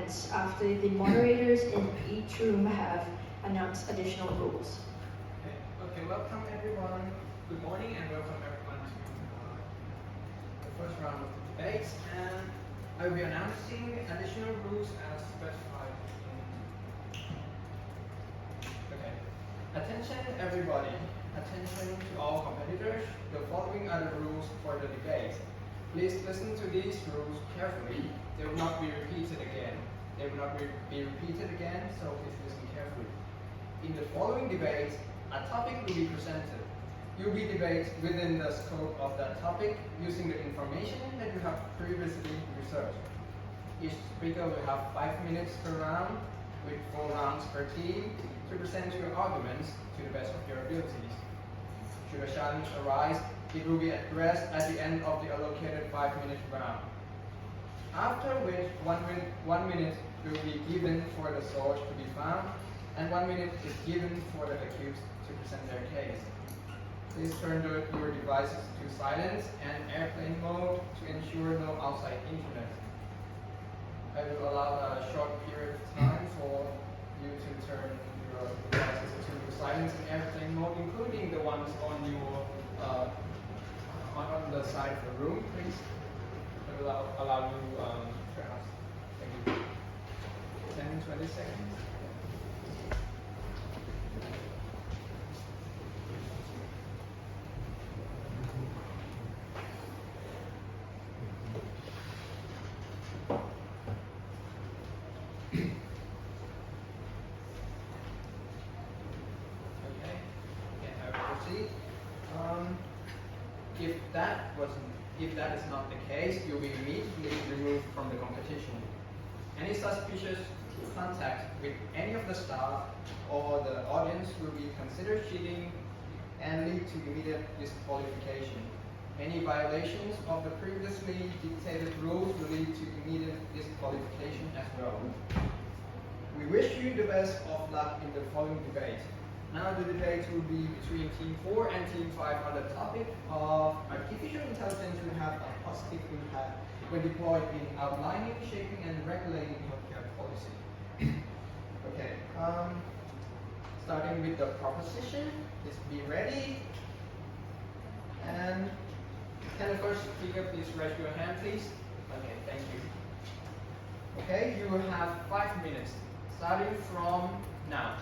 silence after the moderators in each room have announced additional rules. Okay, welcome everyone. Good morning and welcome everyone to the first round of debates. And I will be announcing additional rules as specified in. Okay. Attention everybody. Attention to all competitors. The following are the rules for the debate. Please listen to these rules carefully. They will not be repeated again. They will not be repeated again, so please listen carefully. In the following debate, a topic will be presented. You will debate within the scope of that topic using the information that you have previously researched. Each speaker will have 5 minutes per round, with 4 rounds per team, to present your arguments to the best of your abilities. Should a challenge arise, it will be addressed at the end of the allocated 5-minute round. After which, 1 minute will be given for the source to be found, and 1 minute is given for the accused to present their case. Please turn your devices to silence and airplane mode to ensure no outside internet. I will allow a short period of time for you to turn your devices to silence and airplane mode, including the ones on your on the side of the room, please. I will allow you to ask. Thank you. 10-20 seconds. If that is not the case, you'll be immediately removed from the competition. Any suspicious contact with any of the staff or the audience will be considered cheating and lead to immediate disqualification. Any violations of the previously dictated rules will lead to immediate disqualification as well. We wish you the best of luck in the following debate. Now the debate will be between Team 4 and Team 5 on the topic of artificial intelligence will have a positive impact when deployed in outlining, shaping, and regulating healthcare policy. Okay, starting with the proposition, please be ready. And can the first speaker please raise your hand, please? Okay, thank you. Okay, you will have 5 minutes, starting from now.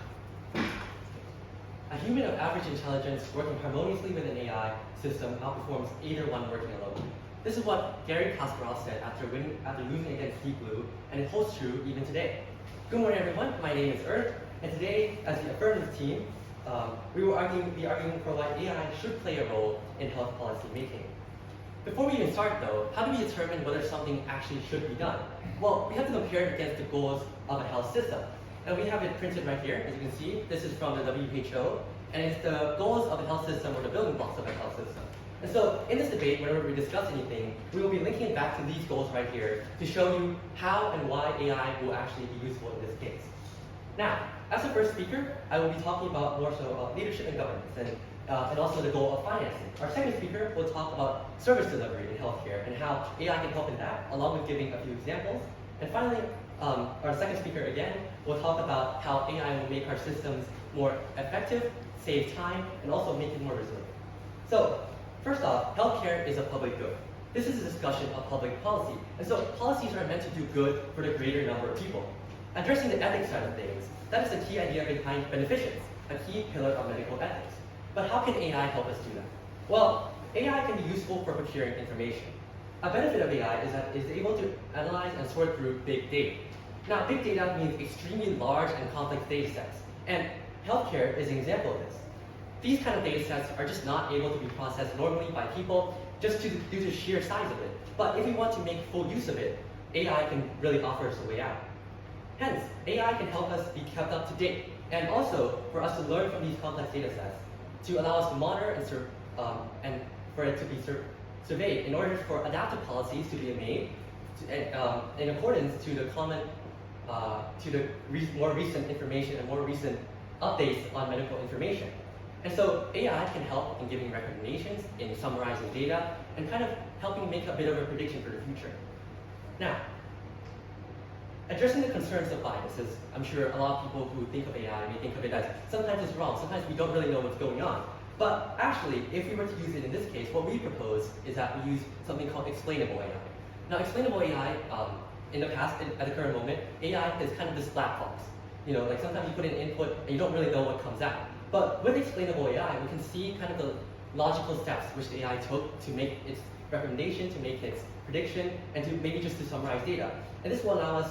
A human of average intelligence working harmoniously with an AI system outperforms either one working alone. This is what Gary Kasparov said after losing against Deep Blue, and it holds true even today. Good morning, everyone. My name is Earth, and today, as the affirmative team, we will be arguing for why AI should play a role in health policy making. Before we even start, though, how do we determine whether something actually should be done? Well, we have to compare it against the goals of a health system. And we have it printed right here, as you can see. This is from the WHO, and it's the goals of a health system or the building blocks of a health system. And so in this debate, whenever we discuss anything, we will be linking it back to these goals right here to show you how and why AI will actually be useful in this case. Now, as the first speaker, I will be talking about more so leadership and governance and also the goal of financing. Our second speaker will talk about service delivery in healthcare and how AI can help in that, along with giving a few examples. And finally, our second speaker again will talk about how AI will make our systems more effective, save time, and also make it more resilient. So, first off, healthcare is a public good. This is a discussion of public policy, and so policies are meant to do good for the greater number of people. Addressing the ethics side of things, that is the key idea behind beneficence, a key pillar of medical ethics. But how can AI help us do that? Well, AI can be useful for procuring information. A benefit of AI is that it is able to analyze and sort through big data. Now, big data means extremely large and complex data sets, and healthcare is an example of this. These kind of data sets are just not able to be processed normally by people just due to the sheer size of it. But if we want to make full use of it, AI can really offer us a way out. Hence, AI can help us be kept up to date, and also for us to learn from these complex data sets, to allow us to monitor and for it to be surveyed in order for adaptive policies to be made in accordance to the more recent information and more recent updates on medical information. And so AI can help in giving recommendations, in summarizing data, and kind of helping make a bit of a prediction for the future. Now, Addressing the concerns of biases, I'm sure a lot of people who think of AI may think of it as sometimes it's wrong, sometimes we don't really know what's going on. But actually, if we were to use it in this case, what we propose is that we use something called explainable AI. Now, explainable AI, in the past, at the current moment, AI is kind of this black box. You know, like sometimes you put in input and you don't really know what comes out. But with explainable AI, we can see kind of the logical steps which the AI took to make its recommendation, to make its prediction, and to maybe just to summarize data. And this will allow us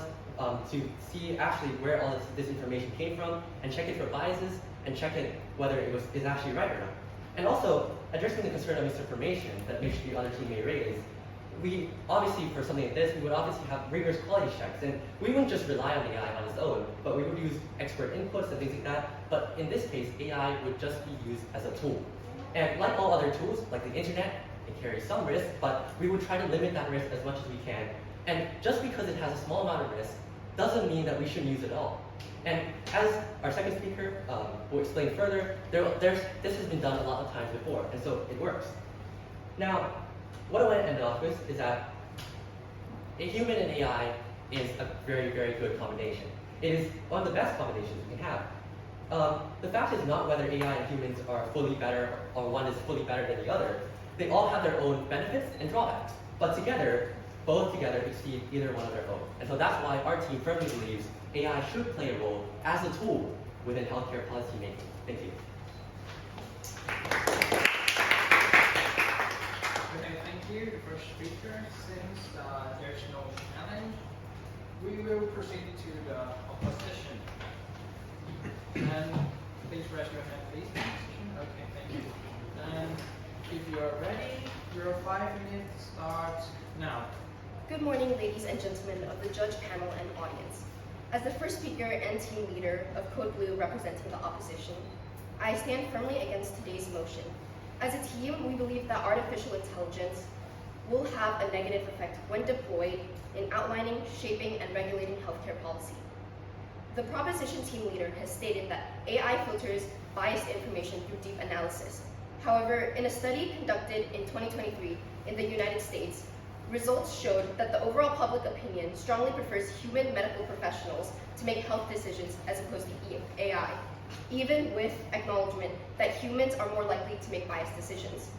to see actually where all this information came from, and check it for biases, and check it whether it is actually right or not. And also, addressing the concern of misinformation that the other team may raise, we obviously, for something like this, we would obviously have rigorous quality checks, and we wouldn't just rely on AI on its own, but we would use expert inputs and things like that. But in this case, AI would just be used as a tool. And like all other tools, like the internet, it carries some risk, but we would try to limit that risk as much as we can. And just because it has a small amount of risk, doesn't mean that we shouldn't use it at all. And as our second speaker will explain further, this has been done a lot of times before, and so it works. Now, what I want to end off with is that a human and AI is a very, very good combination. It is one of the best combinations we can have. The fact is not whether AI and humans are fully better or one is fully better than the other. They all have their own benefits and drawbacks, but together, both together exceed either one of their own. And so that's why our team firmly believes AI should play a role as a tool within healthcare policy making. Thank you. Okay, thank you, the first speaker. Since there's no challenge, we will proceed to the opposition. And please raise your hand, please. Okay, thank you. And if you are ready, your 5 minutes starts now. Good morning, ladies and gentlemen of the judge panel and audience. As the first speaker and team leader of Code Blue representing the opposition, I stand firmly against today's motion. As a team, we believe that artificial intelligence will have a negative effect when deployed in outlining, shaping, and regulating healthcare policy. The proposition team leader has stated that AI filters biased information through deep analysis. However, in a study conducted in 2023 in the United States, results showed that the overall public opinion strongly prefers human medical professionals to make health decisions as opposed to AI, even with acknowledgement that humans are more likely to make biased decisions.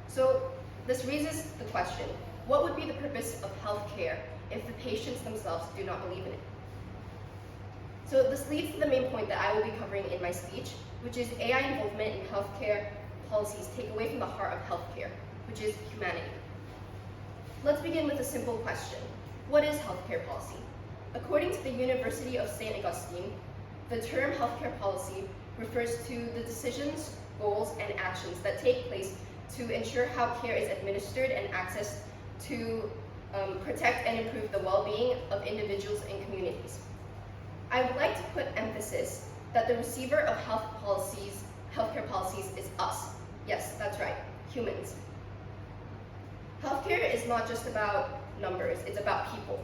So this raises the question, what would be the purpose of healthcare if the patients themselves do not believe in it? So this leads to the main point that I will be covering in my speech, which is AI involvement in healthcare policies take away from the heart of healthcare, which is humanity. Let's begin with a simple question. What is healthcare policy? According to the University of St. Augustine, the term healthcare policy refers to the decisions, goals, and actions that take place to ensure how care is administered and accessed to protect and improve the well-being of individuals and communities. I would like to put emphasis that the receiver of healthcare policies is us. Yes, that's right, humans. Healthcare is not just about numbers, it's about people.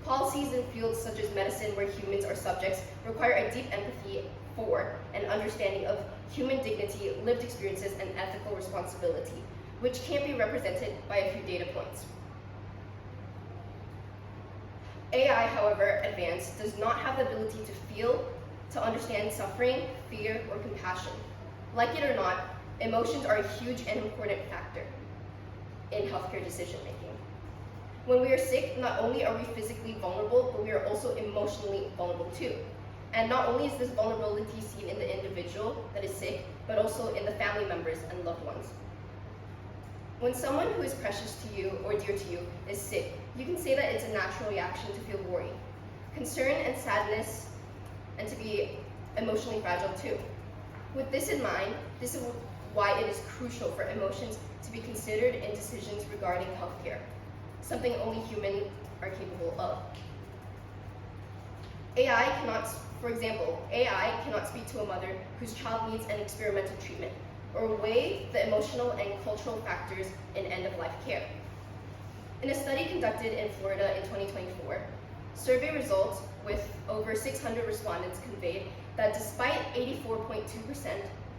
Policies in fields such as medicine, where humans are subjects, require a deep empathy for and understanding of human dignity, lived experiences, and ethical responsibility, which can't be represented by a few data points. AI, however advanced, does not have the ability to feel, to understand suffering, fear, or compassion. Like it or not, emotions are a huge and important factor in healthcare decision making. When we are sick, not only are we physically vulnerable, but we are also emotionally vulnerable too. And not only is this vulnerability seen in the individual that is sick, but also in the family members and loved ones. When someone who is precious to you or dear to you is sick, you can say that it's a natural reaction to feel worry, concern, and sadness, and to be emotionally fragile too. With this in mind, this is why it is crucial for emotions to be considered in decisions regarding healthcare, something only humans are capable of. AI cannot, for example, AI cannot speak to a mother whose child needs an experimental treatment, or weigh the emotional and cultural factors in end-of-life care. In a study conducted in Florida in 2024, survey results with over 600 respondents conveyed that despite 84.2%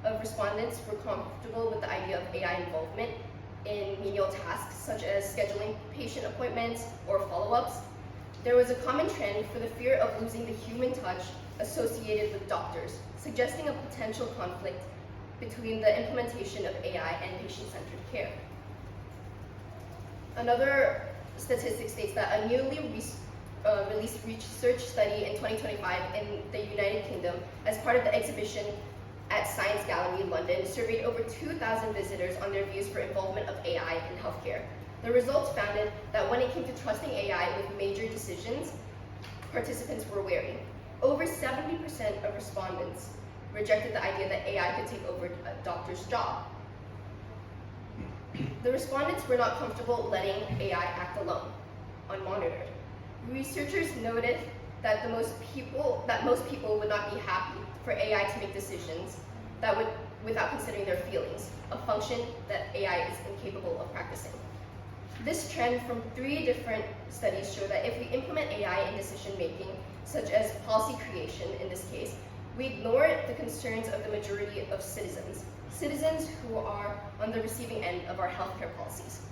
of respondents were comfortable with the idea of AI involvement in menial tasks such as scheduling patient appointments or follow-ups, there was a common trend for the fear of losing the human touch associated with doctors, suggesting a potential conflict between the implementation of AI and patient-centered care. Another statistic states that a newly released research study in 2025 in the United Kingdom, as part of the exhibition at Science Gallery, London, surveyed over 2,000 visitors on their views for involvement of AI in healthcare. The results found that when it came to trusting AI with major decisions, participants were wary. Over 70% of respondents rejected the idea that AI could take over a doctor's job. The respondents were not comfortable letting AI act alone, unmonitored. Researchers noted that most people would not be happy for AI to make decisions without considering their feelings, a function that AI is incapable of practicing. This trend from 3 different studies show that if we implement AI in decision making, such as policy creation in this case, we ignore the concerns of the majority of citizens who are on the receiving end of our healthcare policies.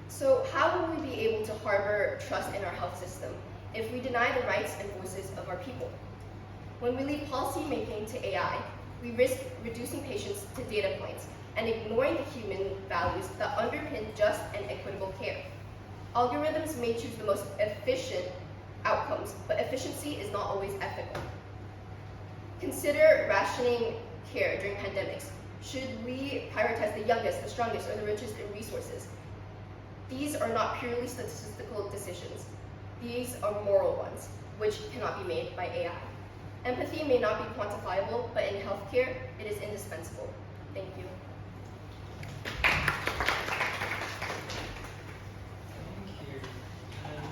So how will we be able to harbor trust in our health system if we deny the rights and voices of our people? When we leave policy making to AI, we risk reducing patients to data points and ignoring the human values that underpin just and equitable care. Algorithms may choose the most efficient outcomes, but efficiency is not always ethical. Consider rationing care during pandemics. Should we prioritize the youngest, the strongest, or the richest in resources? These are not purely statistical decisions. These are moral ones, which cannot be made by AI. Empathy may not be quantifiable, but in healthcare, it is indispensable. Thank you. Thank you. And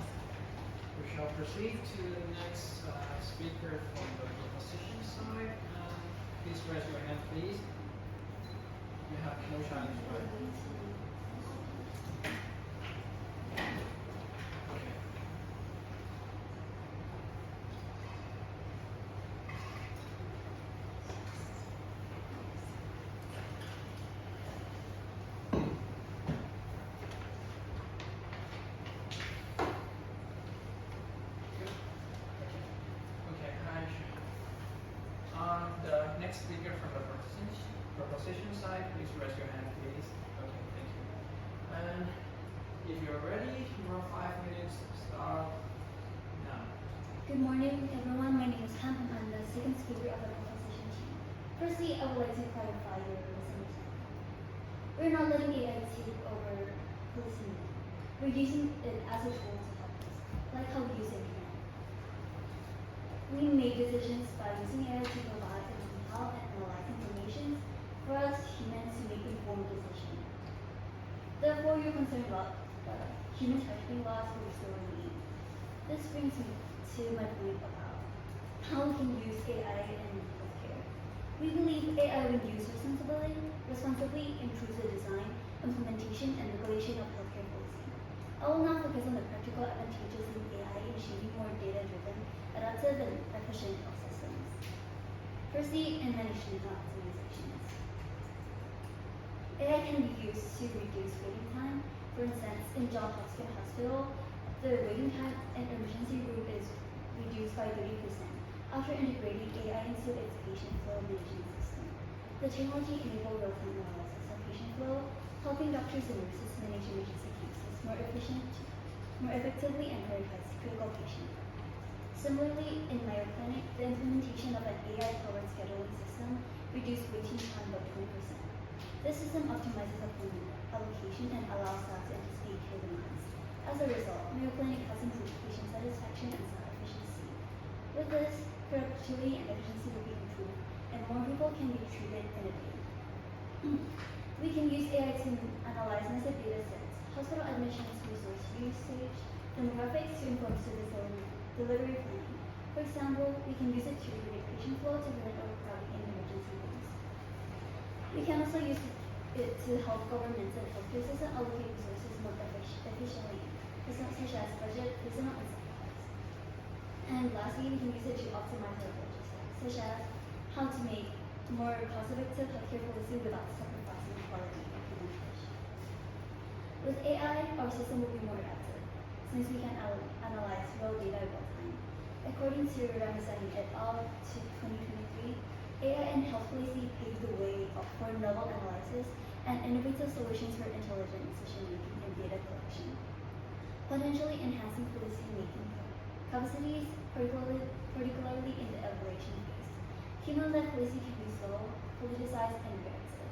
we shall proceed to the next speaker from the proposition side. Please raise your hand, please. You have no challenge, right? Okay. Okay, hi. The next speaker from the proposition side, please raise your hand, please. Okay, thank you. And if you're ready, your 5 minutes start now. Good morning, everyone. My name is Ham, and I'm the second speaker of the proposition team. Firstly, I would like to clarify your misunderstanding. We're not letting AI take over policing. We're using it as a tool to help us, like how we use it now. We make decisions by using AI to provide and compile and analyze information for us humans to make informed decisions. Therefore, you're concerned about human touch being lost or restoring need. This brings me to my point about how we can use AI in healthcare. We believe AI, when used responsibly improves the design, implementation, and regulation of healthcare policy. I will now focus on the practical advantages in AI in shaping more data-driven, adaptive, and efficient health systems. Firstly, in management optimizations. AI can be used to reduce waiting time. For instance, in Johns Hopkins Hospital, the waiting time in emergency room is reduced by 30% after integrating AI into its patient flow management system. The technology enables real-time analysis of patient flow, helping doctors and nurses manage emergency cases more effectively and prioritize critical patients. Similarly, in Mayo Clinic, the implementation of an AI-powered scheduling system reduced waiting time by 20%. This system optimizes appointment allocation and allows staff to anticipate care demands. As a result, Mayo Clinic has improved patient satisfaction and staff efficiency. With this, productivity and efficiency will be improved, and more people can be treated in a day. We can use AI to analyze massive data sets, hospital admissions, resource usage, demographics to inform service delivery planning. For example, we can use it to predict patient flow to prevent overcrowding in emergency rooms. We can also use it to help governments and healthcare systems allocate resources more efficiently, such as budget, personnel, and supplies. And lastly, we can use it to optimize our logistics, such as how to make more cost-effective healthcare policy without sacrificing quality and human touch. With AI, our system will be more adaptive, since we can analyze raw data at real time. According to Ramazani et al. 2023, AI and health policy paved the way for novel analysis and innovative solutions for intelligent decision-making and data collection, potentially enhancing policy-making capacities, particularly in the evaluation phase. Human-led policy can be slow, politicized, and reactive.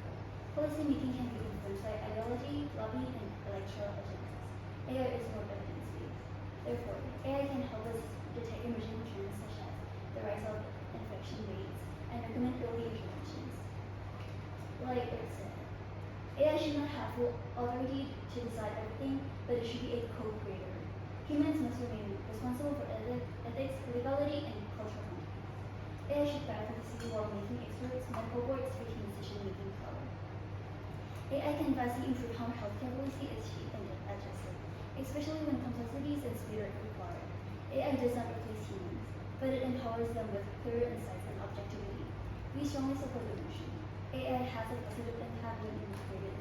Policy-making can be influenced by ideology, lobbying, and electoral agendas. AI is more evidence-based. Therefore, AI can help us detect emerging trends such as the rise of infection rates and recommend early interventions. Like Eric said, AI should not have full authority to decide everything, but it should be a co-creator. Humans must remain responsible for ethics, legality, and cultural context. AI should guide policy while making experts, medical boards, taking decision-making power. AI can vastly improve how healthcare policy is shaped and adjusted, especially when complexities and speed are required. AI does not replace humans, but it empowers them with clear insights and objectivity. We strongly support the motion. AI has a positive impact when integrated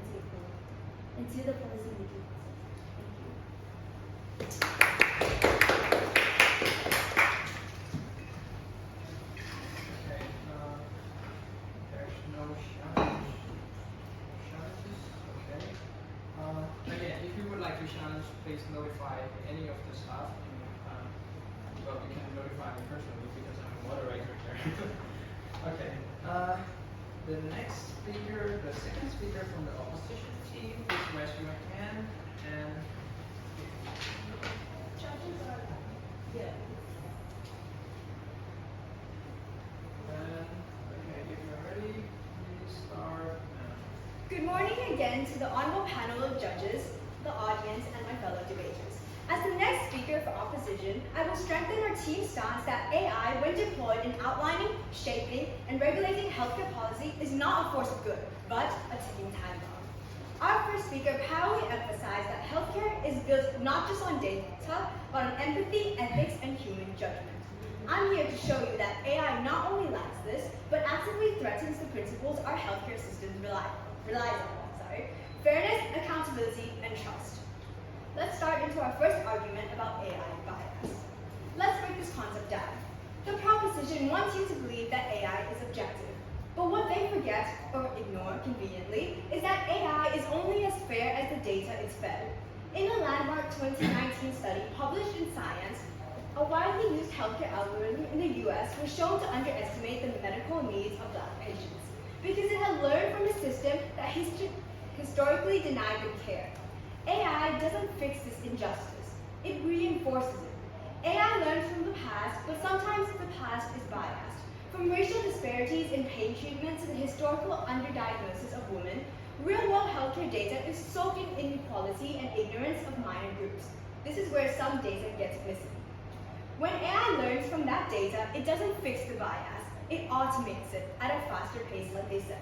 into the policy-making process. Thank you. Okay, there's no challenges. Okay. Again, if you would like to challenge, please notify any of the staff. Well, you can notify me personally because I'm a moderator here. Okay. The next speaker, the second speaker from the opposition team, please raise your hand and. Judges are Okay, if you're ready, please start now. Good morning again to the honorable panel of judges, the audience, and my fellow debaters. As the next speaker for opposition, I will strengthen our team's stance that AI, when deployed in outlining, shaping, and regulating healthcare policy, is not a force of good, but a ticking time bomb. Our first speaker proudly emphasized that healthcare is built not just on data, but on empathy, ethics, and human judgment. I'm here to show you that AI not only lacks this, but actively threatens the principles our healthcare systems relies on. Fairness, accountability, and trust. Let's start into our first argument about AI bias. Let's break this concept down. The proposition wants you to believe that AI is objective. But what they forget, or ignore conveniently, is that AI is only as fair as the data it's fed. In a landmark 2019 study published in Science, a widely used healthcare algorithm in the US was shown to underestimate the medical needs of Black patients because it had learned from a system that historically denied them care. AI doesn't fix this injustice, it reinforces it. AI learns from the past, but sometimes the past is biased. From racial disparities in pain treatment to the historical underdiagnosis of women, real-world healthcare data is soaked in inequality and ignorance of minor groups. This is where some data gets missing. When AI learns from that data, it doesn't fix the bias, it automates it at a faster pace, like they said.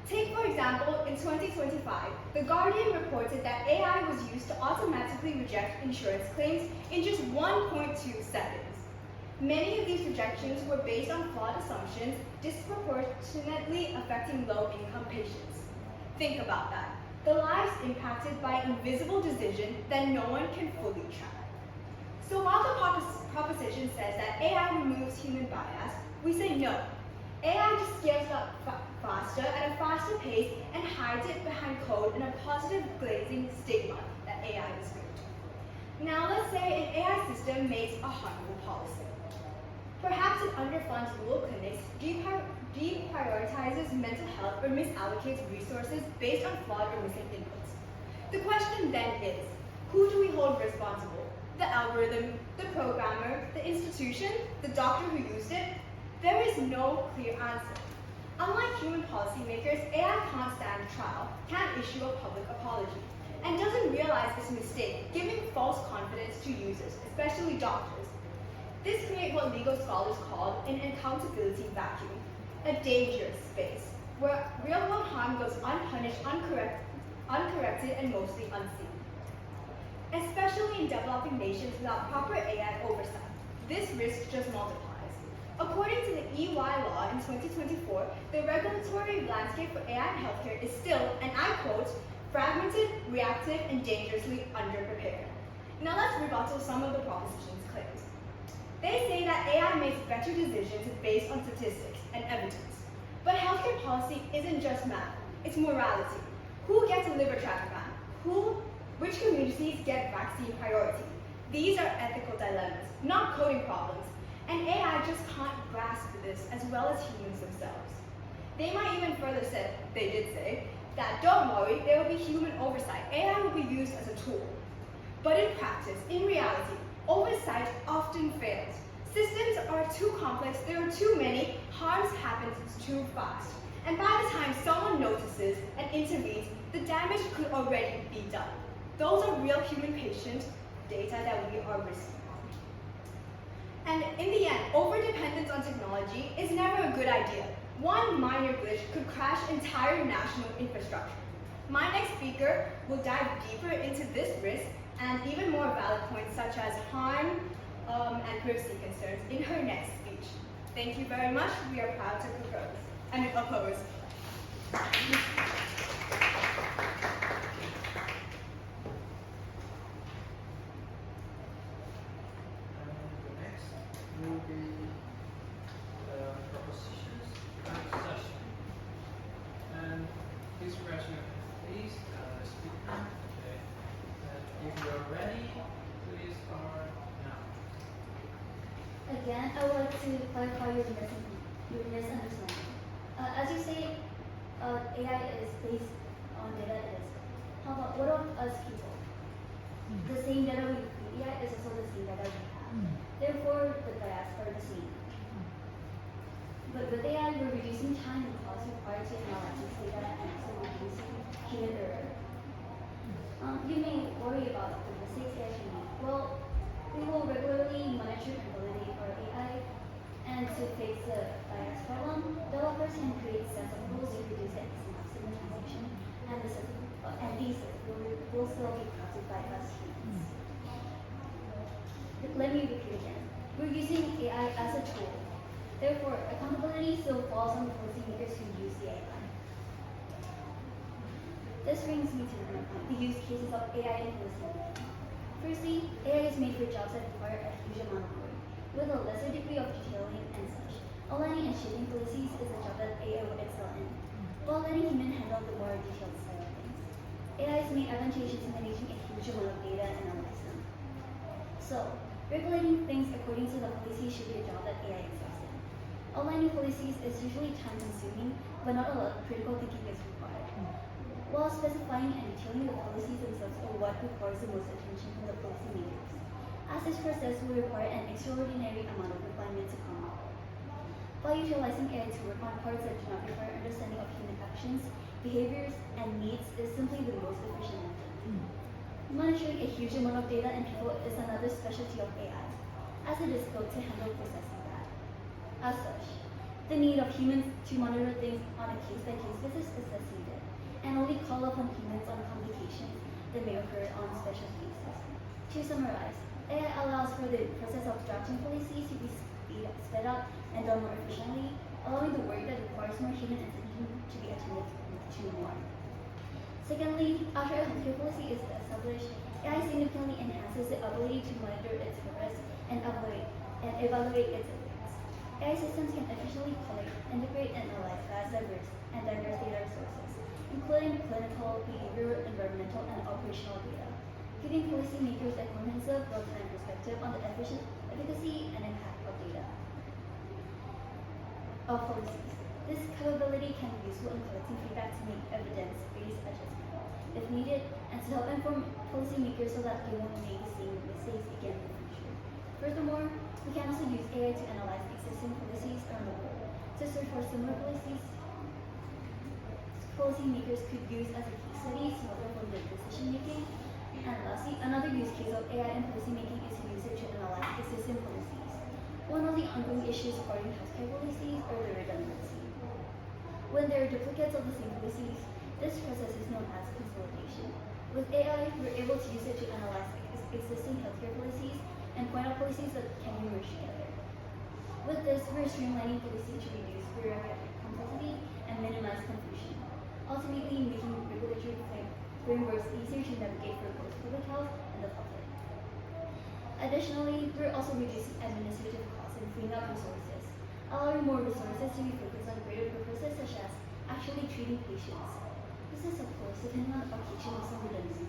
Take, for example, in 2025, The Guardian reported that AI was used to automatically reject insurance claims in just 1.2 seconds. Many of these rejections were based on flawed assumptions, disproportionately affecting low-income patients. Think about that. The lives impacted by invisible decision that no one can fully track. So while the proposition says that AI removes human bias, we say no. AI just scales up faster at a faster pace and hides it behind code and a positive glazing stigma that AI is good. Now let's say an AI system makes a harmful policy. Perhaps it underfunds rural clinics, deprioritizes mental health, or misallocates resources based on flawed or missing inputs. The question then is, who do we hold responsible? The algorithm, the programmer, the institution, the doctor who used it? There is no clear answer. Unlike human policymakers, AI can't stand trial, can't issue a public apology, and doesn't realize this mistake, giving false confidence to users, especially doctors. This creates what legal scholars call an accountability vacuum, a dangerous space, where real-world harm goes unpunished, uncorrected, and mostly unseen. Especially in developing nations without proper AI oversight, this risk just multiplies. According to the EY law in 2024, the regulatory landscape for AI in healthcare is still, and I quote, fragmented, reactive, and dangerously underprepared. Now let's rebuttal some of the proposition's claims. They say that AI makes better decisions based on statistics and evidence. But healthcare policy isn't just math, it's morality. Who gets a liver transplant? Which communities get vaccine priority? These are ethical dilemmas, not coding problems. And AI just can't grasp this as well as humans themselves. They might even further say, they did say, that don't worry, there will be human oversight. AI will be used as a tool. But in practice, in reality, oversight often fails. Systems are too complex, there are too many, harms happen too fast. And by the time someone notices and intervenes, the damage could already be done. Those are real human patient data that we are risking. And in the end, over-dependence on technology is never a good idea. One minor glitch could crash entire national infrastructure. My next speaker will dive deeper into this risk and even more valid points such as harm and privacy concerns in her next speech. Thank you very much. We are proud to oppose. The next will be propositions and session. And please raise your hand, please, speaker. Okay. And if you are ready, please start now. Again, I would like to clarify your misunderstanding. As you say, AI is based on data it is. How about what about us people? The same data we create AI is also the same data we have. Therefore, the bias are the same. But with AI, we're reducing time and cost required to analyze this data and also reducing human error. You may worry about the mistakes AI can make. Well, we will regularly monitor and validate our AI, and to fix the bias problem, developers can create sets of rules to reduce the maximum transaction, and these will still be crafted by us humans. Let me repeat again. We're using AI as a tool. Therefore, accountability still falls on the policymakers who use the AI. This brings me to another point, the use cases of AI in policymaking. Firstly, AI is made for jobs that require a huge amount of work, with a lesser degree of detailing and such. Aligning and shaping policies is a job that AI would excel in, while letting human handle the more detailed side of things. AI is made advantageous in managing a huge amount of data and analyze them. So, regulating things according to the policy should be a job that AI excels in. Aligning policies is usually time-consuming, but not a lot of critical thinking is required. While specifying and detailing the policies themselves are what requires the most attention from the policymakers, as this process will require an extraordinary amount of refinement to come up. By utilizing AI to work on parts that do not require understanding of human actions, behaviors, and needs is simply the most efficient method. Monitoring a huge amount of data and people is another specialty of AI, as it is built to handle processing that. As such, the need of humans to monitor things on a case-by-case basis is less needed, and only call upon humans on complications that may occur on special cases. To summarize, AI allows for the process of drafting policies to be sped up and done more efficiently, allowing the work that requires more human attention to be attended to more. Secondly, after a healthcare policy is established, AI significantly enhances the ability to monitor its progress and evaluate its effects. AI systems can efficiently collect, integrate, and analyze vast, diverse data sources, including clinical, behavioral, environmental, and operational data, giving policymakers a comprehensive, real-time perspective on the efficacy and impact of data of policies. This capability can be useful in collecting feedback to make evidence-based adjustments if needed, and to help inform policymakers so that they won't make the same mistakes again in the future. Furthermore, we can also use AI to analyze existing policies around the world to search for similar policies policymakers could use as a case study to help inform their decision making. And lastly, another use case of AI in policymaking is to use it to analyze existing policies. One of the ongoing issues regarding healthcare policies are the redundancy. When there are duplicates of the same policies, this process is known as consolidation. With AI, we're able to use it to analyze existing healthcare policies and point out policies that can be merged together. With this, we're streamlining policy to reduce bureaucratic complexity and minimize confusion, ultimately making regulatory bringing roads easier to navigate for both public health and the public. Additionally, we're also reducing administrative costs and freeing up resources, allowing more resources to be focused on greater purposes such as actually treating patients. This is of course depending on the application of some redundancy,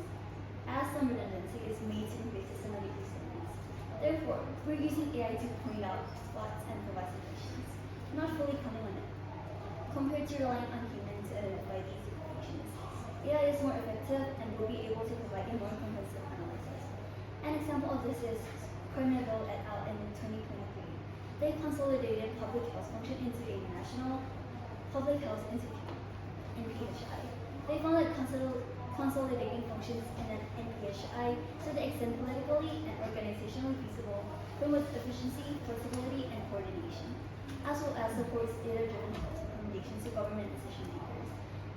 as some redundancy is made to increase systematic resilience. Therefore, we're using AI to point out spots and provide solutions, not fully counting on it. Compared to relying on humans to identify these deviations, AI is more effective and will be able to provide a more comprehensive analysis. An example of this is Cornell et al. In 2023. They consolidated public health function into a national public health institute, NPHI. They found that consolidating functions in an NPHI to the extent politically and organizationally feasible promotes efficiency, flexibility, and coordination, as well as supports data-driven health recommendations to government decision makers.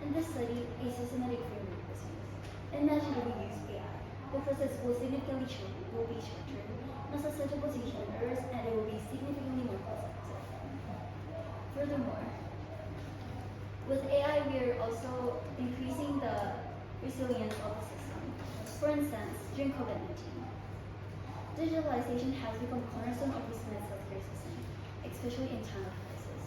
In this study, a systematic framework was used. Imagine if we use AI. The process will be shorter, not susceptible to human errors, and it will be significantly more cost-effective. Furthermore, with AI, we are also increasing the resilience of the system. For instance, during COVID-19, digitalization has become a cornerstone of resilience healthcare system, especially in time of crisis.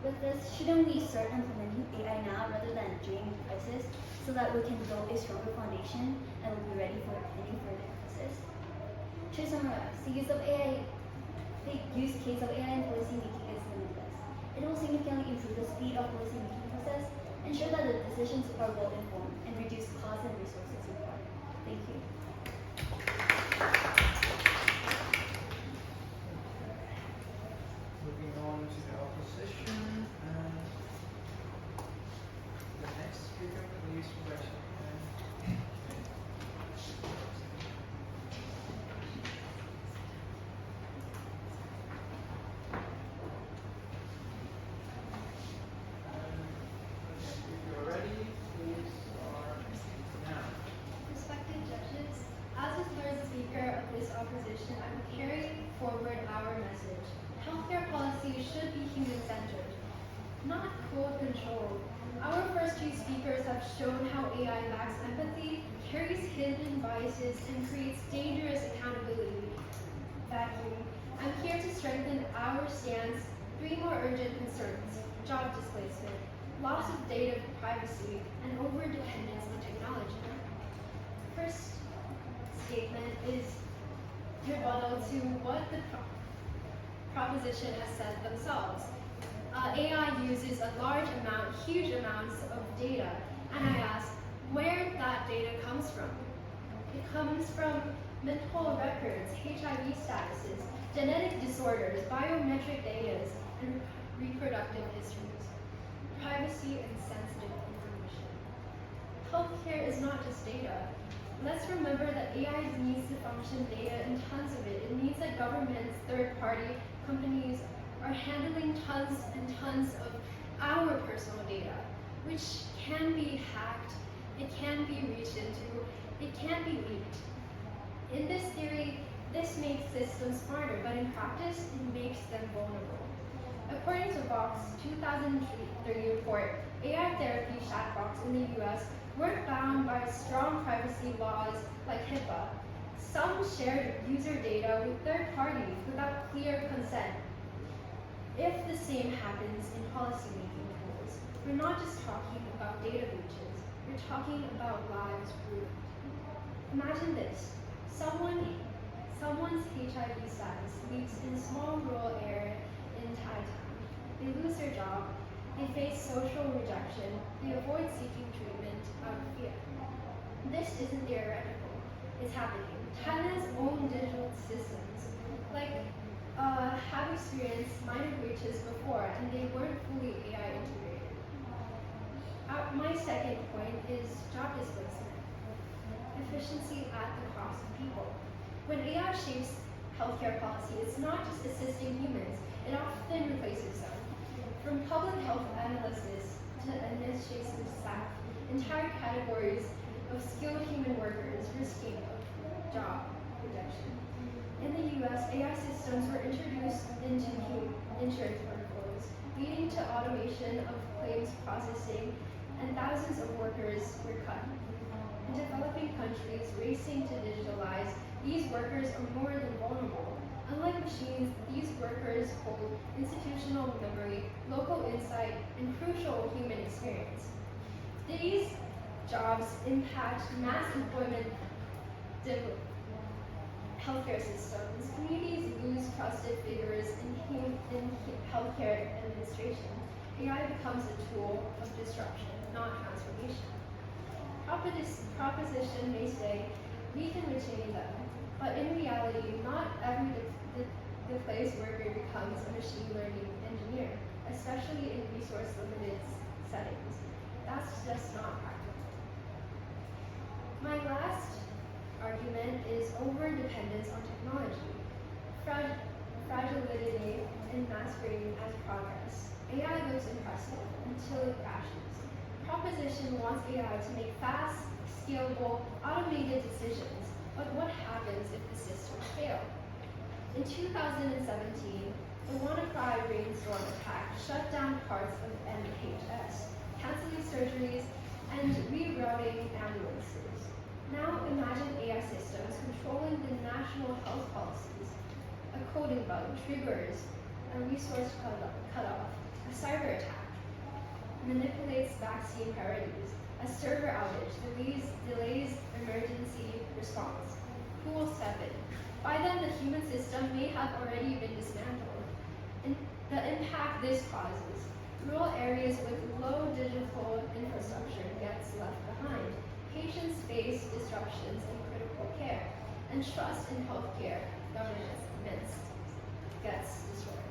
With this, shouldn't we start implementing AI now rather than during crisis so that we can build a stronger foundation and will be ready for any further crisis? To summarize, the use case of AI in policy making is limitless. It will significantly improve the speed of policy making process, ensure that the decisions are well informed, and reduce costs and resources required. Thank you. Moving on to the opposition. The next speaker, please raise your hand. If you're ready, please start now. Respected judges, as the third speaker of this opposition, I will carry forward our message. Healthcare policy should be human-centered, not quote-controlled. Our first two speakers have shown how AI lacks empathy, carries hidden biases, and creates dangerous accountability vacuum. I'm here to strengthen our stance. Three more urgent concerns: job displacement, loss of data privacy, and over-dependence on technology. First statement is rebuttal to what the proposition has said themselves. AI uses huge amounts of data, and I ask where that data comes from. It comes from mental records, HIV statuses, genetic disorders, biometric data, and reproductive histories, privacy and sensitive information. Healthcare is not just data. Let's remember that AI needs to function data and tons of it. It needs that governments, third-party companies are handling tons and tons of our personal data, which can be hacked, it can be reached into, it can be leaked. In this theory, this makes systems smarter, but in practice, it makes them vulnerable. According to Vox 2003 report, AI therapy chatbots in the US weren't bound by strong privacy laws like HIPAA. Some shared user data with third parties without clear consent. If the same happens in policymaking tools, we're not just talking about data breaches, we're talking about lives ruined. Imagine this: someone's HIV status leaks in a small rural area in Thai town. They lose their job, they face social rejection, they avoid seeking treatment out of fear. This isn't theoretical, it's happening. Thailand's own digital systems, have experienced minor breaches before, and they weren't fully AI integrated. My second point is job displacement. Efficiency at the cost of people. When AI shapes healthcare policy, it's not just assisting humans, it often replaces them. From public health analysis to administration staff, entire categories of skilled human workers risking job reduction. In the US, AI systems were introduced into insurance workflows, leading to automation of claims processing and thousands of workers were cut. In developing countries racing to digitalize, these workers are more than vulnerable. Unlike machines, these workers hold institutional memory, local insight, and crucial human experience. These jobs impact mass employment, healthcare systems. Communities lose trusted figures in healthcare administration. AI becomes a tool of disruption, not transformation. Proposition may say, we can retain them, but in reality, not every displaced worker becomes a machine learning engineer, especially in resource-limited settings. That's just not practical. My last argument is over-dependence on technology, fragility, and masquerading as progress. AI looks impressive until it crashes. Proposition wants AI to make fast, scalable, automated decisions, but what happens if the systems fail? In 2017, the WannaCry rainstorm attack shut down parts of NHS, canceling surgeries and rerouting ambulances. Now imagine AI systems controlling the national health policies. A coding bug triggers a resource cutoff, a cyber attack manipulates vaccine priorities, a server outage delays emergency response. Who will step in? By then, the human system may have already been dismantled. And the impact this causes: rural areas with low digital infrastructure gets left behind. Patients face disruptions in critical care, and trust in healthcare governance gets destroyed.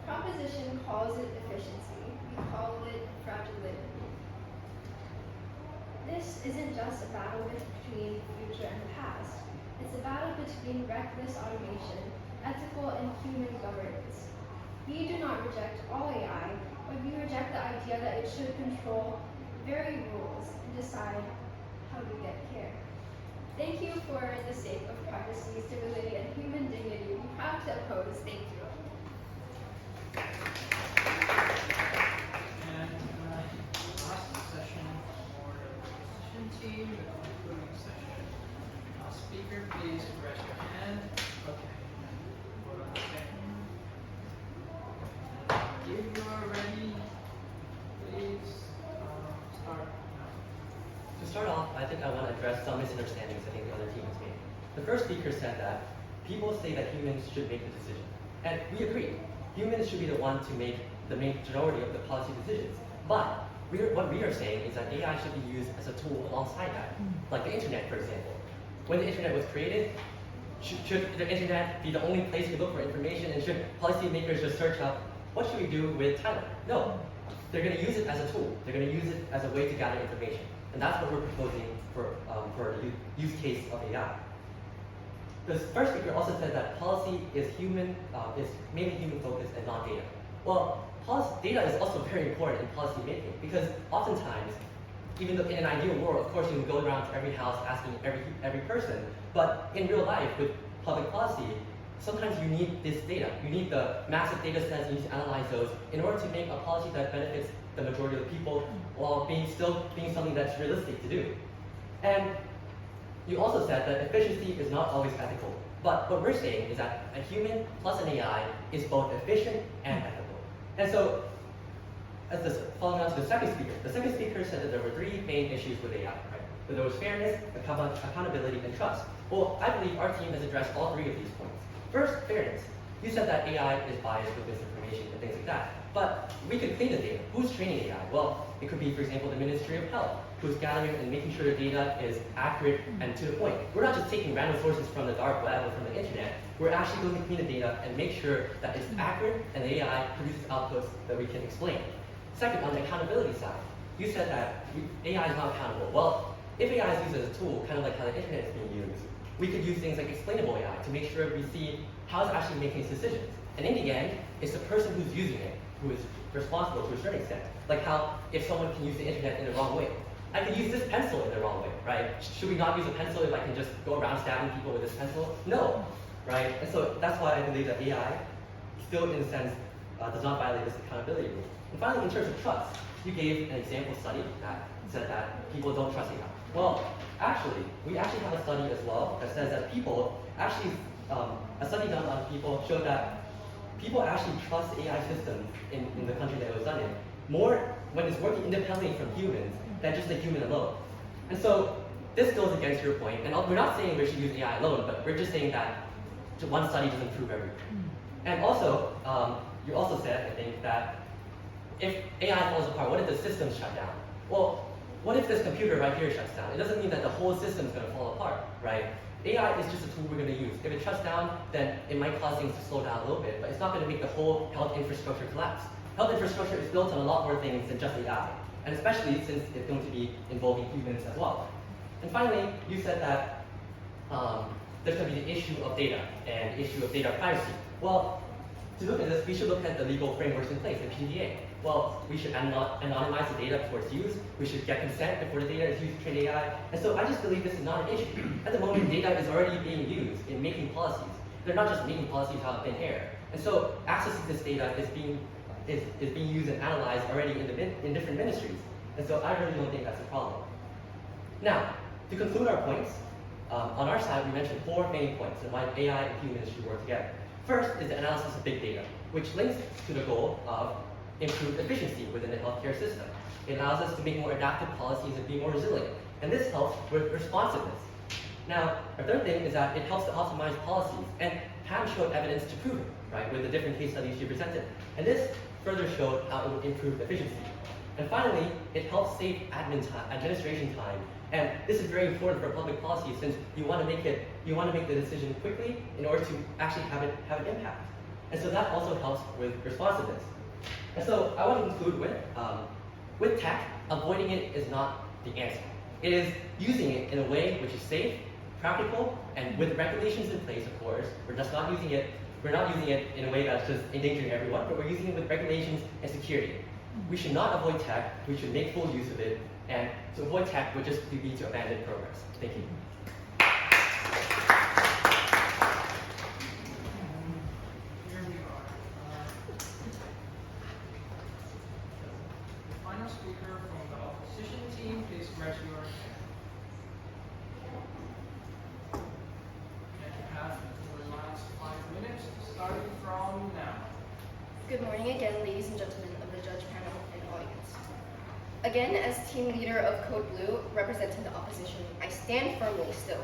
Proposition calls it efficiency. We call it fragility. This isn't just a battle between the future and the past. It's a battle between reckless automation, ethical and human governance. We do not reject all AI, but we reject the idea that it should control very rules and decide how we get care. Thank you. For the sake of privacy, stability, and human dignity, we proud to oppose. Thank you. And last session for the proposition team, the concluding session. Speaker, please raise your hand. Okay. Hold on a second. If you are ready, please start now. To start off, I think I want to address some misunderstandings I think the other team has made. The first speaker said that people say that humans should make the decision. And we agree. Humans should be the one to make the majority of the policy decisions. But what we are saying is that AI should be used as a tool alongside that. Like the internet, for example. When the internet was created, should the internet be the only place we look for information, and should policymakers just search up, what should we do with Thailand? No. They're going to use it as a tool. They're going to use it as a way to gather information. And that's what we're proposing for the use case of AI. The first speaker also said that policy is mainly human focused and not data. Well, data is also very important in policy making, because oftentimes, even though in an ideal world, of course, you can go around to every house asking every person, but in real life with public policy, sometimes you need this data. You need the massive data sets, you need to analyze those in order to make a policy that benefits the majority of the people while still being something that's realistic to do. And you also said that efficiency is not always ethical. But what we're saying is that a human plus an AI is both efficient and ethical. And so, following on to the second speaker said that there were three main issues with AI, right? That there was fairness, accountability, and trust. Well, I believe our team has addressed all three of these points. First, fairness. You said that AI is biased with misinformation and things like that. But we could clean the data. Who's training AI? Well, it could be, for example, the Ministry of Health, who's gathering and making sure the data is accurate and to the point. We're not just taking random sources from the dark web or from the internet. We're actually going to clean the data and make sure that it's accurate and the AI produces outputs that we can explain. Second, on the accountability side, you said that AI is not accountable. Well, if AI is used as a tool, kind of like how the internet is being used, we could use things like explainable AI to make sure we see how it's actually making decisions. And in the end, it's the person who's using it who is responsible to a certain extent. Like how if someone can use the internet in the wrong way. I could use this pencil in the wrong way, right? Should we not use a pencil if I can just go around stabbing people with this pencil? No, right? And so that's why I believe that AI still, in a sense, does not violate this accountability rule. And finally, in terms of trust, you gave an example study that said that people don't trust AI. Well, actually, we actually have a study as well that says that people actually, a study done on people showed that people actually trust AI systems in the country that it was done in more when it's working independently from humans than just a human alone. And so this goes against your point, and we're not saying we should use AI alone, but we're just saying that one study doesn't prove everything. And also, you also said, I think, that if AI falls apart, what if the systems shut down? Well, what if this computer right here shuts down? It doesn't mean that the whole system is going to fall apart, right? AI is just a tool we're going to use. If it shuts down, then it might cause things to slow down a little bit, but it's not going to make the whole health infrastructure collapse. Health infrastructure is built on a lot more things than just AI, and especially since it's going to be involving humans as well. And finally, you said that there's going to be the issue of data and issue of data privacy. Well, to look at this, we should look at the legal frameworks in place, the PDA. Well, we should anonymize the data before it's used. We should get consent before the data is used to train AI. And so I just believe this is not an issue. At the moment, data is already being used in making policies. They're not just making policies out of thin air. And so access to this data is being used and analyzed already in different ministries. And so I really don't think that's a problem. Now, to conclude our points, on our side, we mentioned 4 main points on why AI and humans should work together. First is the analysis of big data, which links to the goal of improved efficiency within the healthcare system. It allows us to make more adaptive policies and be more resilient. And this helps with responsiveness. Now, our third thing is that it helps to optimize policies. And Pam showed evidence to prove it, right, with the different case studies she presented. And this further showed how it would improve efficiency. And finally, it helps save administration time. And this is very important for public policy since you want to make the decision quickly in order to actually have an impact. And so that also helps with responsiveness. And so I want to conclude with tech, avoiding it is not the answer. It is using it in a way which is safe, practical, and with regulations in place, of course. We're not using it in a way that's just endangering everyone, but we're using it with regulations and security. We should not avoid tech, we should make full use of it, and to avoid tech would just be to abandon progress. Thank you. Here we are. The final speaker from the opposition team, please raise your hand. And you have the last 5 minutes, starting from now. Good morning again, ladies and gentlemen of the judge panel and audience. Again, as team leader of Code Blue, representing the opposition, I stand firmly still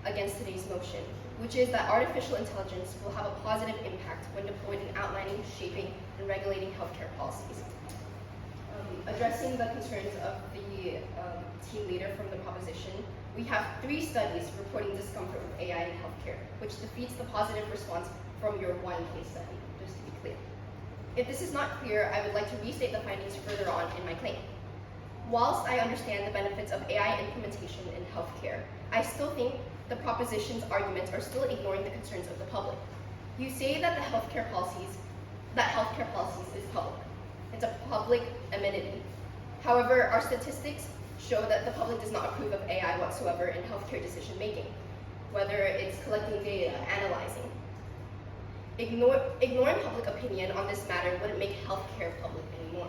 against today's motion, which is that artificial intelligence will have a positive impact when deployed in outlining, shaping, and regulating healthcare policies. Addressing the concerns of the team leader from the proposition, we have 3 studies reporting discomfort with AI in healthcare, which defeats the positive response from your 1 case study, just to be clear. If this is not clear, I would like to restate the findings further on in my claim. Whilst I understand the benefits of AI implementation in healthcare, I still think the proposition's arguments are still ignoring the concerns of the public. You say that healthcare policies is public. It's a public amenity. However, our statistics show that the public does not approve of AI whatsoever in healthcare decision making, whether it's collecting data, analyzing. Ignoring public opinion on this matter wouldn't make healthcare public anymore.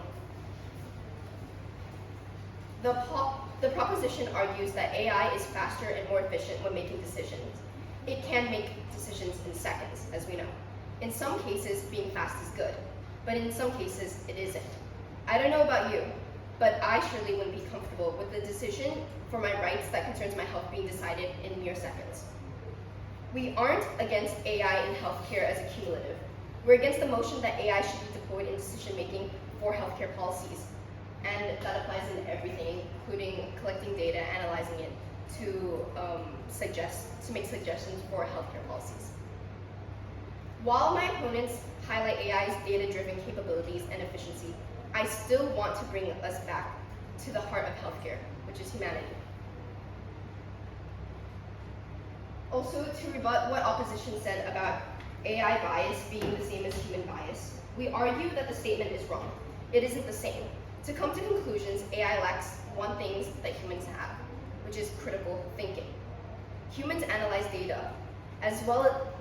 The proposition argues that AI is faster and more efficient when making decisions. It can make decisions in seconds, as we know. In some cases, being fast is good, but in some cases, it isn't. I don't know about you, but I surely wouldn't be comfortable with the decision for my rights that concerns my health being decided in mere seconds. We aren't against AI in healthcare as a cumulative. We're against the motion that AI should be deployed in decision-making for healthcare policies. And that applies in everything, including collecting data, analyzing it, to make suggestions for healthcare policies. While my opponents highlight AI's data-driven capabilities and efficiency, I still want to bring us back to the heart of healthcare, which is humanity. Also, to rebut what opposition said about AI bias being the same as human bias, we argue that the statement is wrong. It isn't the same. To come to conclusions, AI lacks one thing that humans have, which is critical thinking. Humans analyze data as well,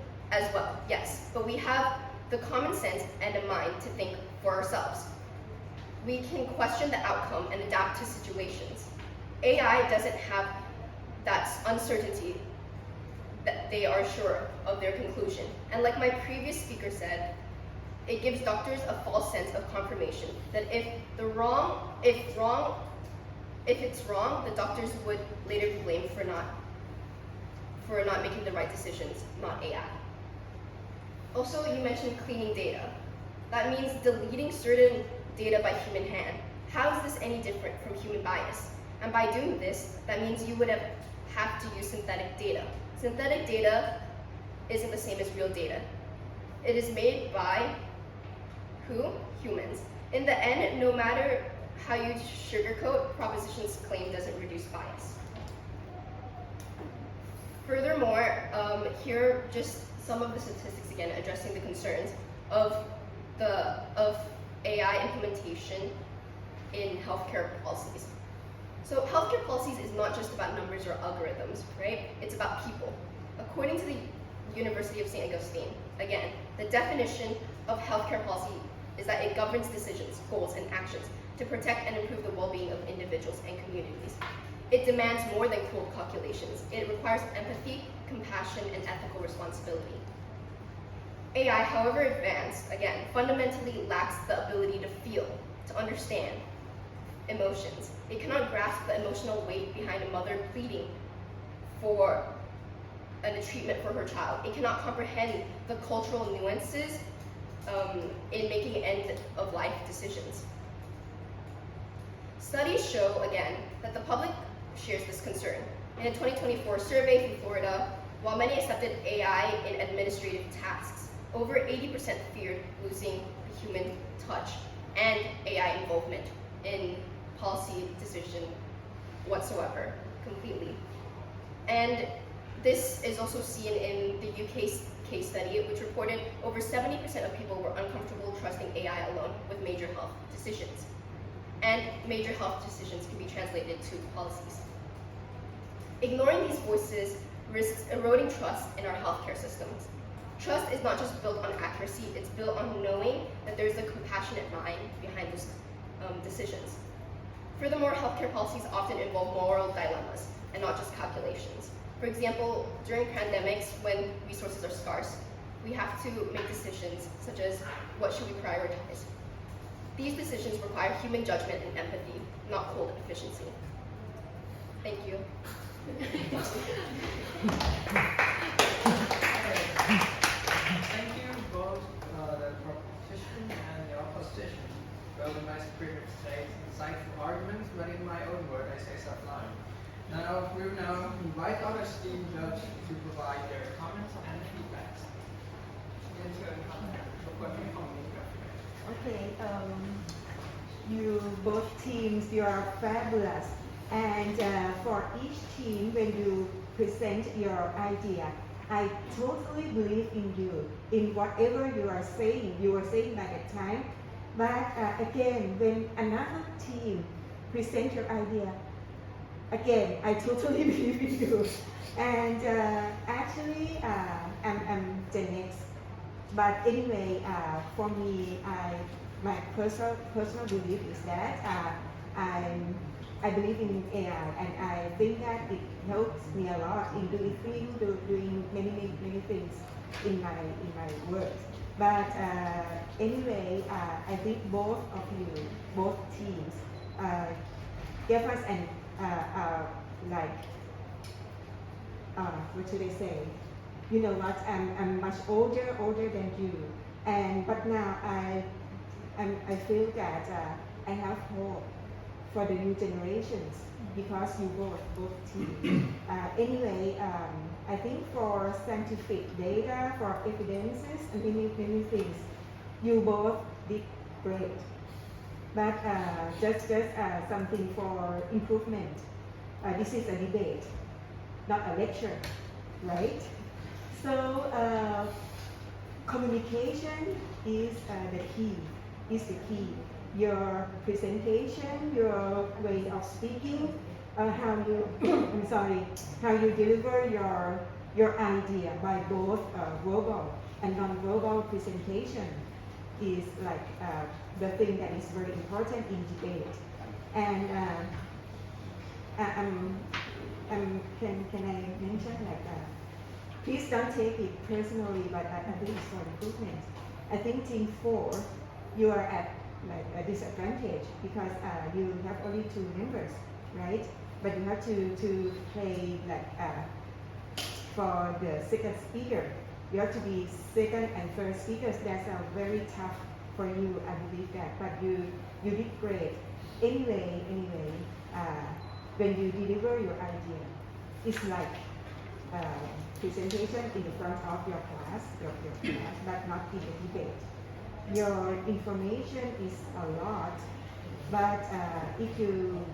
yes, but we have the common sense and a mind to think for ourselves. we can question the outcome and adapt to situations. AI doesn't have that uncertainty that they are sure of their conclusion. And like my previous speaker said, it gives doctors a false sense of confirmation that if it's wrong, the doctors would later be blamed for not making the right decisions, not AI. Also, you mentioned cleaning data. That means deleting certain data by human hand. How is this any different from human bias? And by doing this, that means you would have to use synthetic data. Synthetic data isn't the same as real data. It is made by who? Humans. In the end, no matter how you sugarcoat, proposition's claim doesn't reduce bias. Furthermore, here are just some of the statistics again addressing the concerns of AI implementation in healthcare policies. So healthcare policies is not just about numbers or algorithms, right? It's about people. According to the University of St. Augustine, again, the definition of healthcare policy is that it governs decisions, goals, and actions to protect and improve the well-being of individuals and communities. It demands more than cold calculations. It requires empathy, compassion, and ethical responsibility. AI, however advanced, again, fundamentally lacks the ability to feel, to understand emotions. It cannot grasp the emotional weight behind a mother pleading for a treatment for her child. It cannot comprehend the cultural nuances in making end-of-life decisions. Studies show, again, that the public shares this concern. In a 2024 survey from Florida, while many accepted AI in administrative tasks, over 80% feared losing the human touch and AI involvement in policy decision whatsoever, completely. And this is also seen in the UK case study, which reported over 70% of people were uncomfortable trusting AI alone with major health decisions. And major health decisions can be translated to policies. Ignoring these voices risks eroding trust in our healthcare systems. Trust is not just built on accuracy, it's built on knowing that there's a compassionate mind behind those decisions. Furthermore, healthcare policies often involve moral dilemmas and not just calculations. For example, during pandemics, when resources are scarce, we have to make decisions such as what should we prioritize. These decisions require human judgment and empathy, not cold efficiency. Thank you. Thank you both, the proposition and the opposition. Well, my superior states insightful arguments, but in my own word, I say sublime. Now, we will now invite our esteemed judge to provide their comments and feedbacks. Okay, you both teams, you are fabulous. And for each team, when you present your idea, I totally believe in you, in whatever you are saying by that time. But again, when another team present your idea, again, I totally believe in you. And actually, I'm the next. But anyway, for me, my personal belief is that I believe in AI, and I think that it helps me a lot in doing many things in my work. But anyway, I think both of you, both teams, gave us an what should I say? You know what? I'm much older than you, but now I feel that I have hope for the new generations because you both teams. Anyway, I think for scientific data, for evidences, and many things, you both did great. But just something for improvement. This is a debate, not a lecture, right? So communication is the key. Your presentation, your way of speaking, how you how you deliver your idea by both verbal and non-verbal presentation. is like the thing that is very important in debate. And can I mention like please don't take it personally, but I think it's for improvement. I think team 4, you are at like a disadvantage because you have only 2 members, right? But you have to play like for the second speaker. You have to be second and third speakers. That's very tough for you, I believe that. But you did great. Anyway, when you deliver your idea, it's like presentation in the front of your class, but not in the debate. Your information is a lot, but if you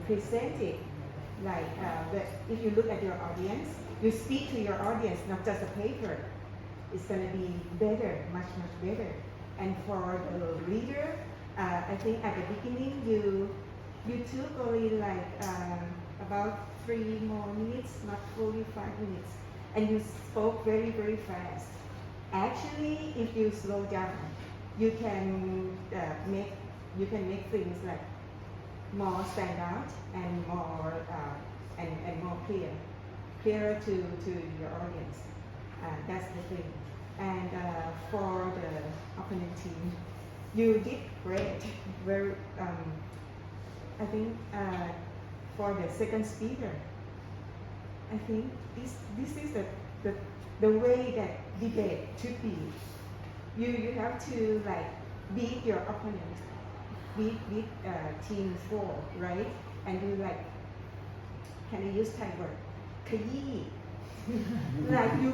present it like if you look at your audience, you speak to your audience, not just a paper. It's going to be better, much better. And for the leader, I think at the beginning you took only like about 3 more minutes, not fully 5 minutes, and you spoke very fast. Actually, if you slow down, you can make things like more stand out and more clearer to your audience. That's the thing. And for the opponent team, you did great. Very, I think for the second speaker, I think this is the way that debate should be. You have to like beat your opponent, beat team 4, right? And you like, can I use Thai word? ขยี้ like you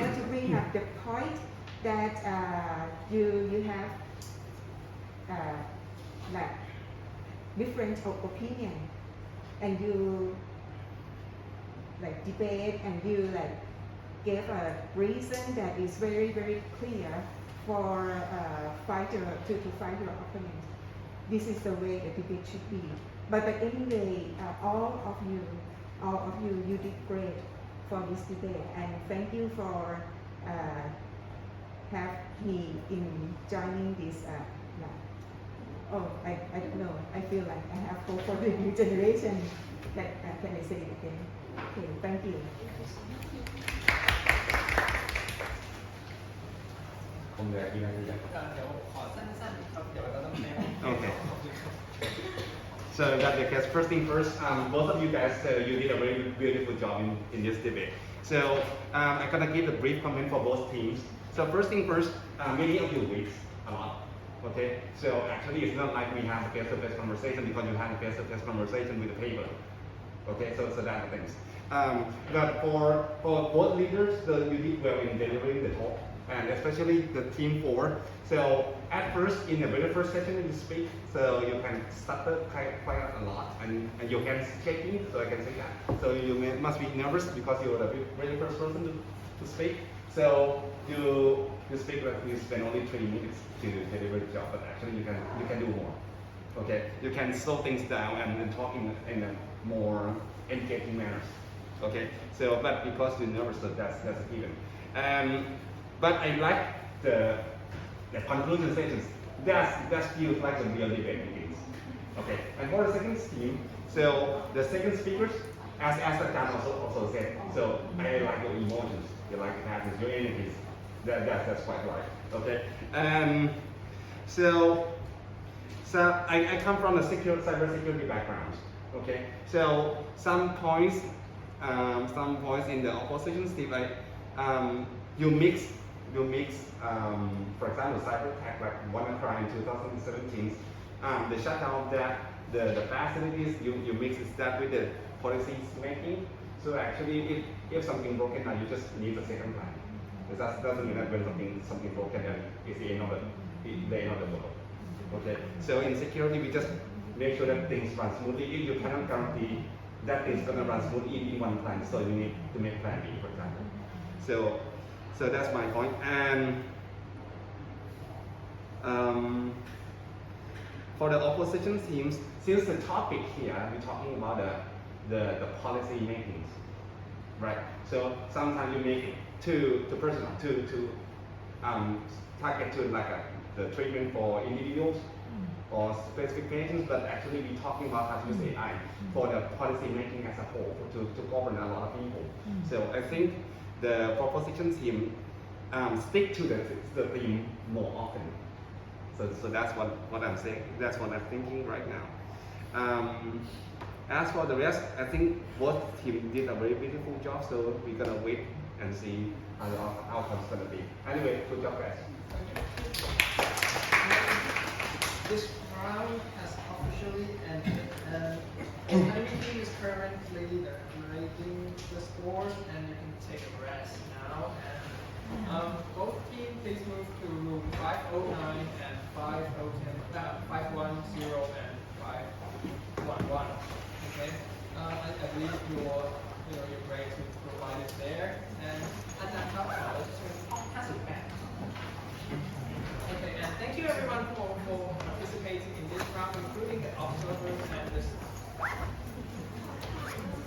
have to bring up the point that you have like different opinion, and you like debate, and you like give a reason that is very clear for to fight your opponent. This is the way the debate should be. But anyway, all of you, you did great for this debate, and thank you for have me in joining this. I don't know. I feel like I have hope for the new generation. Like, can I say it again? Okay, thank you. ผมเหลือกี่นาทีครับ เดี๋ยวขอสั้นๆครับเดี๋ยวเราต้องใช้ Okay. So that's the case. First thing first, both of you guys, you did a very beautiful job in this debate. So I'm gonna give a brief comment for both teams. So first thing first, many of you wait a lot. Okay. So actually, it's not like we have a face-to-face conversation because you had a face-to-face conversation with the paper. Okay. So that's the things. But for both leaders, you did well in delivering the talk. And especially the team 4. So at first, in the very first session you speak, so you can stutter quite a lot, and you can shaking, so I can say that. So you must be nervous because you're the very first person to speak. So you speak like you spend only 3 minutes to deliver the job, but actually you can do more. Okay, you can slow things down and talk in a more engaging manner. Okay, so but because you're nervous, so that's a given. But I like the conclusion sessions. That feels like the real debate begins. Okay, and for the second team, so the second speakers, as Tan also said, so I like your emotions, you like the happiness, your energies. That's quite right. Okay, so I come from a cybersecurity background. Okay, so some points in the opposition, Steve, you mix, for example, cyber attack like WannaCry in 2017, the shutdown of that, the facilities, you mix that with the policies making. So actually, if something broken, now you just need a second plan. That doesn't mean that when something broken, then it's the end of the world. Okay. So in security, we just make sure that things run smoothly. If you cannot guarantee that things gonna run smoothly in one plan, so you need to make plan B, for example. So that's my point. And for the opposition teams, since the topic here, we're talking about the policy makings, right? So sometimes you make it too personal, to target to like the treatment for individuals or specifications, but actually we're talking about how to use AI for the policy making as a whole to govern a lot of people. So I think the proposition team stick to the theme more often. So that's what I'm saying. That's what I'm thinking right now. As for the rest, I think both teams did a very beautiful job. So we're gonna wait and see how the outcome's gonna be. Anyway, good job, guys. This round has officially ended, and the enemy team is currently writing the scores, and you can take a rest now. And both teams, please move to room 509 and 510 and 511. Okay, I believe your grades will be provided there, and at that time I'll just pass it back. Okay, and thank you everyone for participating in this round, including the observers and the